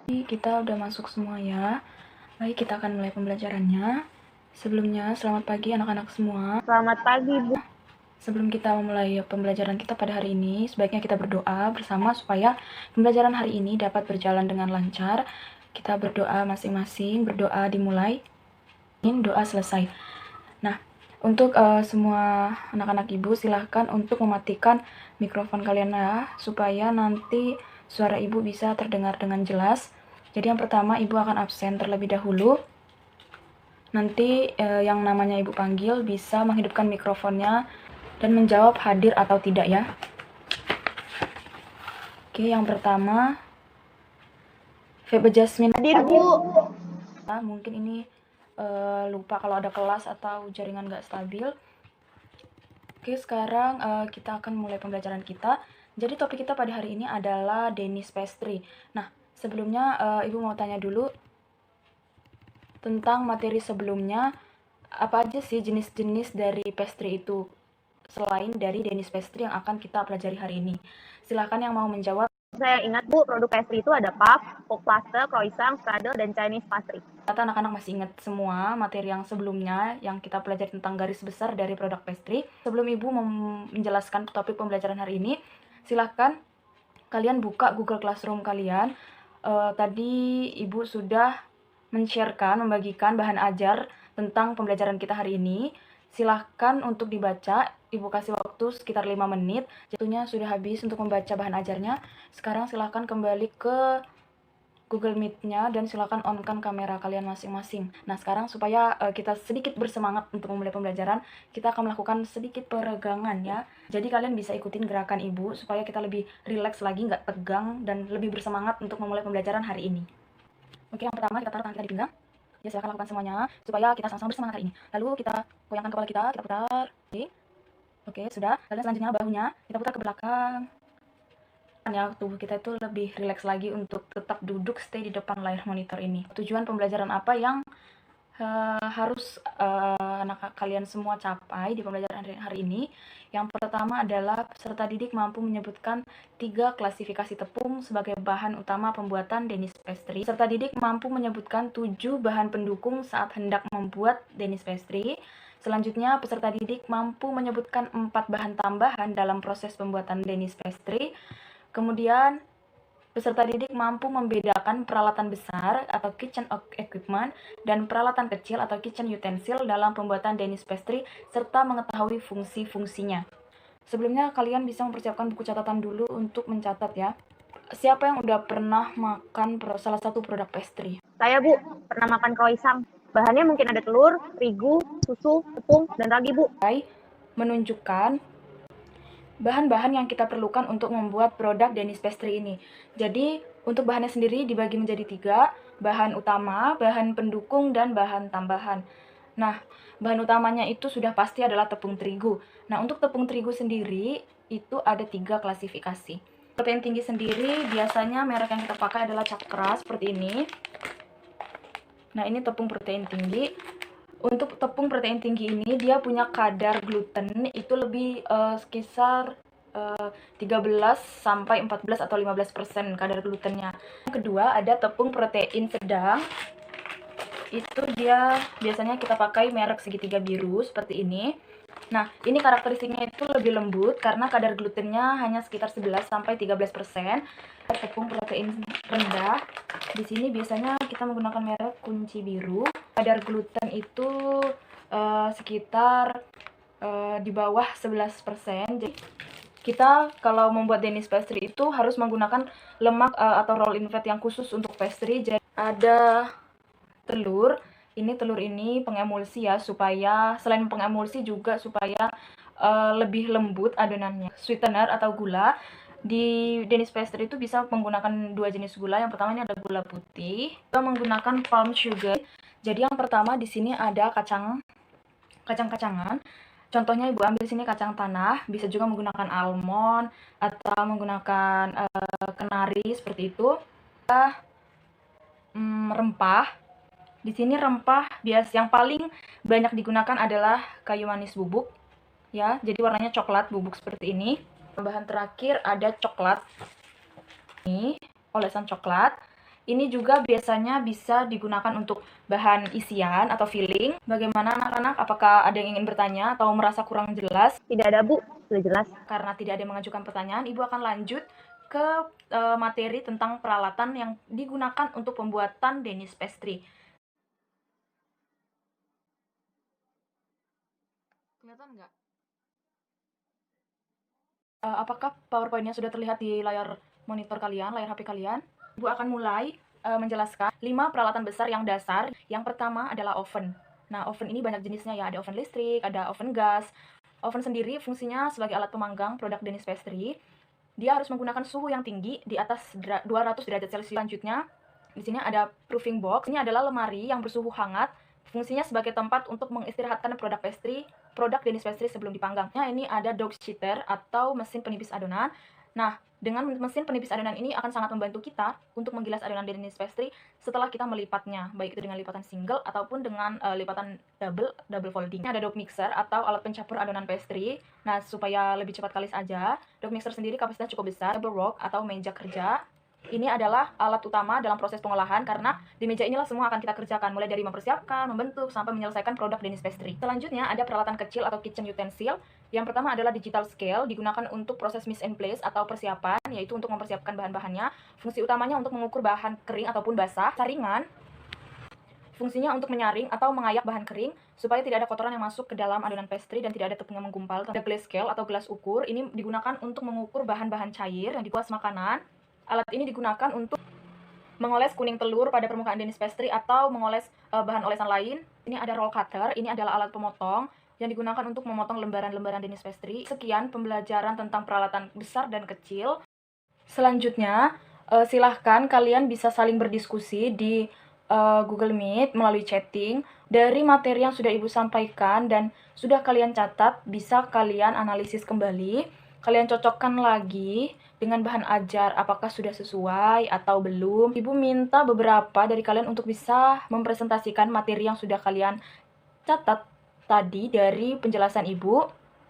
Kita udah masuk semua ya. Baik, kita akan mulai pembelajarannya. Sebelumnya, selamat pagi anak-anak semua. Selamat pagi, Bu. Sebelum kita memulai pembelajaran kita pada hari ini, sebaiknya kita berdoa bersama supaya pembelajaran hari ini dapat berjalan dengan lancar. Kita berdoa masing-masing, berdoa dimulai, doa selesai. Nah, untuk semua anak-anak ibu, silahkan untuk mematikan mikrofon kalian ya, supaya nanti suara ibu bisa terdengar dengan jelas. Jadi yang pertama, ibu akan absen terlebih dahulu. Nanti yang namanya ibu panggil bisa menghidupkan mikrofonnya dan menjawab hadir atau tidak ya. Oke, yang pertama, Febe Jasmine. Hadir, Bu. Mungkin ini lupa kalau ada kelas atau jaringan nggak stabil. Oke, sekarang kita akan mulai pembelajaran kita. Jadi topik kita pada hari ini adalah Danish Pastry. Nah, sebelumnya Ibu mau tanya dulu tentang materi sebelumnya. Apa aja sih jenis-jenis dari pastry itu selain dari Danish Pastry yang akan kita pelajari hari ini? Silakan yang mau menjawab. Saya ingat, Bu, produk pastry itu ada puff, puff pasta, croissant, strudel, dan Chinese pastry. Ternyata anak-anak masih ingat semua materi yang sebelumnya yang kita pelajari tentang garis besar dari produk pastry. Sebelum Ibu menjelaskan topik pembelajaran hari ini, silakan kalian buka Google Classroom kalian. Tadi Ibu sudah men-sharekan, membagikan bahan ajar tentang pembelajaran kita hari ini. Silahkan untuk dibaca. Ibu kasih waktu sekitar 5 menit. Jatuhnya sudah habis untuk membaca bahan ajarnya. Sekarang silahkan kembali ke Google Meet-nya dan silakan on-kan kamera kalian masing-masing. Nah, sekarang supaya kita sedikit bersemangat untuk memulai pembelajaran, kita akan melakukan sedikit peregangan ya. Jadi kalian bisa ikutin gerakan Ibu supaya kita lebih rileks lagi, nggak tegang, dan lebih bersemangat untuk memulai pembelajaran hari ini. Oke, yang pertama kita taruh tangan kita di pinggang. Ya, silakan lakukan semuanya supaya kita sama-sama bersemangat hari ini. Lalu kita goyangkan kepala kita putar. Oke, sudah. Lalu selanjutnya bahunya kita putar ke belakang. Ya, tubuh kita itu lebih rileks lagi untuk tetap duduk stay di depan layar monitor ini. Tujuan pembelajaran apa yang harus anak kalian semua capai di pembelajaran hari ini? Yang pertama adalah peserta didik mampu menyebutkan 3 klasifikasi tepung sebagai bahan utama pembuatan Danish Pastry. Peserta didik mampu menyebutkan 7 bahan pendukung saat hendak membuat Danish Pastry. Selanjutnya, peserta didik mampu menyebutkan 4 bahan tambahan dalam proses pembuatan Danish Pastry. Kemudian, peserta didik mampu membedakan peralatan besar atau kitchen equipment dan peralatan kecil atau kitchen utensil dalam pembuatan Danish Pastry serta mengetahui fungsi-fungsinya. Sebelumnya kalian bisa mempersiapkan buku catatan dulu untuk mencatat ya. Siapa yang udah pernah makan salah satu produk pastry? Saya, Bu, pernah makan croissant. Bahannya mungkin ada telur, terigu, susu, tepung, dan ragi, Bu. Menunjukkan bahan-bahan yang kita perlukan untuk membuat produk Danish Pastry ini. Jadi, untuk bahannya sendiri dibagi menjadi 3, bahan utama, bahan pendukung, dan bahan tambahan. Nah, bahan utamanya itu sudah pasti adalah tepung terigu. Nah, untuk tepung terigu sendiri, itu ada 3 klasifikasi. Protein tinggi sendiri, biasanya merek yang kita pakai adalah Cakra, seperti ini. Nah, ini tepung protein tinggi. Untuk tepung protein tinggi ini dia punya kadar gluten itu lebih sekitar 13 sampai 14 atau 15% kadar glutennya. Yang kedua ada tepung protein sedang. Itu dia biasanya kita pakai merek segitiga biru seperti ini. Nah, ini karakteristiknya itu lebih lembut karena kadar glutennya hanya sekitar 11 sampai 13%. Tepung protein rendah. Di sini biasanya kita menggunakan merek kunci biru. Kadar gluten itu sekitar di bawah 11%. Jadi kita kalau membuat Danish pastry itu harus menggunakan lemak atau roll-in fat yang khusus untuk pastry. Jadi ada telur. Ini telur ini pengemulsi ya, supaya selain pengemulsi juga supaya lebih lembut adonannya. Sweetener atau gula. Di Danish pastry itu bisa menggunakan 2 jenis gula. Yang pertama ini ada gula putih. Kita menggunakan palm sugar. Jadi yang pertama di sini ada kacang-kacangan. Contohnya Ibu ambil sini kacang tanah, bisa juga menggunakan almond atau menggunakan kenari seperti itu. Rempah. Di sini rempah yang paling banyak digunakan adalah kayu manis bubuk ya. Jadi warnanya coklat bubuk seperti ini. Bahan terakhir ada coklat. Ini olesan coklat. Ini juga biasanya bisa digunakan untuk bahan isian atau filling. Bagaimana anak-anak? Apakah ada yang ingin bertanya atau merasa kurang jelas? Tidak ada, Bu. Sudah jelas. Karena tidak ada yang mengajukan pertanyaan, Ibu akan lanjut ke materi tentang peralatan yang digunakan untuk pembuatan Danish pastry. Kelihatan nggak? Apakah PowerPoint-nya sudah terlihat di layar monitor kalian, layar HP kalian? Ibu akan mulai menjelaskan 5 peralatan besar yang dasar. Yang pertama adalah oven. Nah, oven ini banyak jenisnya ya, ada oven listrik, ada oven gas. Oven sendiri fungsinya sebagai alat pemanggang produk Danish pastry. Dia harus menggunakan suhu yang tinggi di atas 200 derajat Celcius. Selanjutnya, di sini ada proofing box. Ini adalah lemari yang bersuhu hangat. Fungsinya sebagai tempat untuk mengistirahatkan produk Danish pastry sebelum dipanggang. Nah, ini ada dough sheeter atau mesin penipis adonan. Nah, dengan mesin penipis adonan ini akan sangat membantu kita untuk menggilas adonan Danish pastry setelah kita melipatnya, baik itu dengan lipatan single ataupun dengan lipatan double folding. Ini ada dough mixer atau alat pencampur adonan pastry. Nah, supaya lebih cepat kalis aja, dough mixer sendiri kapasitasnya cukup besar, table rock atau meja kerja. Ini adalah alat utama dalam proses pengolahan karena di meja inilah semua akan kita kerjakan, mulai dari mempersiapkan, membentuk, sampai menyelesaikan produk Danish pastry. Selanjutnya ada peralatan kecil atau kitchen utensil. Yang pertama adalah digital scale, digunakan untuk proses mise en place atau persiapan, yaitu untuk mempersiapkan bahan-bahannya. Fungsi utamanya untuk mengukur bahan kering ataupun basah. Saringan, fungsinya untuk menyaring atau mengayak bahan kering supaya tidak ada kotoran yang masuk ke dalam adonan pastry dan tidak ada tepung yang menggumpal. Ada glass scale atau gelas ukur, ini digunakan untuk mengukur bahan-bahan cair yang dikuas makanan. Alat ini digunakan untuk mengoles kuning telur pada permukaan Danish pastry atau mengoles bahan olesan lain. Ini ada roll cutter, ini adalah alat pemotong yang digunakan untuk memotong lembaran-lembaran Danish pastry. Sekian pembelajaran tentang peralatan besar dan kecil. Selanjutnya, silahkan kalian bisa saling berdiskusi di Google Meet melalui chatting. Dari materi yang sudah Ibu sampaikan dan sudah kalian catat, bisa kalian analisis kembali. Kalian cocokkan lagi dengan bahan ajar, apakah sudah sesuai atau belum. Ibu minta beberapa dari kalian untuk bisa mempresentasikan materi yang sudah kalian catat tadi dari penjelasan Ibu.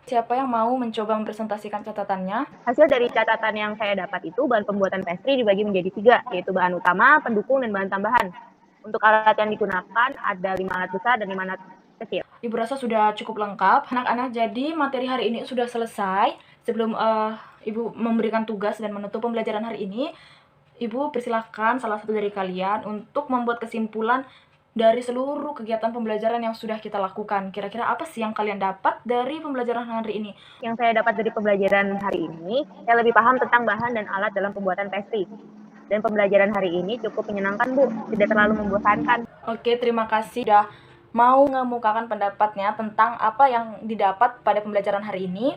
Siapa yang mau mencoba mempresentasikan catatannya? Hasil dari catatan yang saya dapat itu, bahan pembuatan pastry dibagi menjadi 3, yaitu bahan utama, pendukung, dan bahan tambahan. Untuk alat yang digunakan ada 5 alat besar dan 5 alat kecil. Ibu rasa sudah cukup lengkap. Anak-anak, jadi materi hari ini sudah selesai. Sebelum Ibu memberikan tugas dan menutup pembelajaran hari ini, Ibu persilahkan salah satu dari kalian untuk membuat kesimpulan dari seluruh kegiatan pembelajaran yang sudah kita lakukan. Kira-kira apa sih yang kalian dapat dari pembelajaran hari ini? Yang saya dapat dari pembelajaran hari ini, saya lebih paham tentang bahan dan alat dalam pembuatan pastry. Dan pembelajaran hari ini cukup menyenangkan, Bu. Tidak terlalu membosankan. Oke, terima kasih sudah mau mengemukakan pendapatnya tentang apa yang didapat pada pembelajaran hari ini.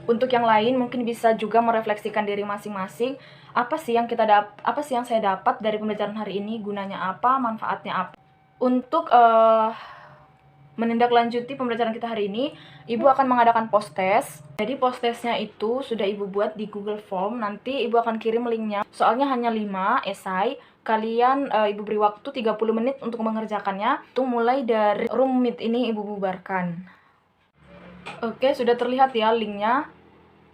Untuk yang lain mungkin bisa juga merefleksikan diri masing-masing. Apa sih yang saya dapat dari pembelajaran hari ini? Gunanya apa? Manfaatnya apa? Untuk menindaklanjuti pembelajaran kita hari ini, Ibu akan mengadakan post test. Jadi post testnya itu sudah Ibu buat di Google Form. Nanti Ibu akan kirim linknya. Soalnya hanya 5 esai. Kalian Ibu beri waktu 30 menit untuk mengerjakannya. Itu mulai dari room meet ini Ibu bubarkan. Oke, sudah terlihat ya linknya.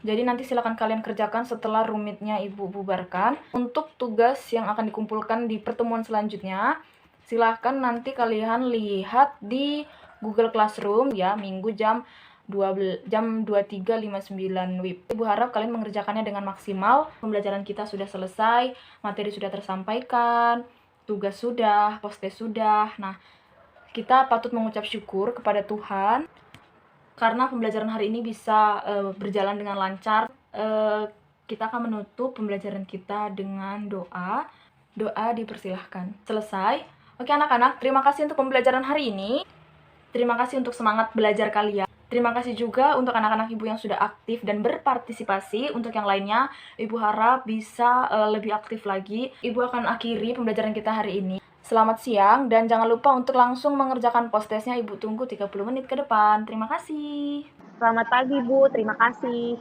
Jadi nanti silakan kalian kerjakan setelah room meet-nya Ibu bubarkan. Untuk tugas yang akan dikumpulkan di pertemuan selanjutnya, silahkan nanti kalian lihat di Google Classroom ya, Minggu jam 23.59 WIB. Ibu harap kalian mengerjakannya dengan maksimal. Pembelajaran kita sudah selesai, materi sudah tersampaikan, tugas sudah, post test sudah. Nah, kita patut mengucap syukur kepada Tuhan karena pembelajaran hari ini bisa berjalan dengan lancar. Kita akan menutup pembelajaran kita dengan doa. Doa dipersilahkan. Selesai. Oke anak-anak, terima kasih untuk pembelajaran hari ini. Terima kasih untuk semangat belajar kalian. Terima kasih juga untuk anak-anak Ibu yang sudah aktif dan berpartisipasi. Untuk yang lainnya, Ibu harap bisa lebih aktif lagi. Ibu akan akhiri pembelajaran kita hari ini. Selamat siang, dan jangan lupa untuk langsung mengerjakan post testnya. Ibu tunggu 30 menit ke depan. Terima kasih. Selamat pagi, Bu. Terima kasih.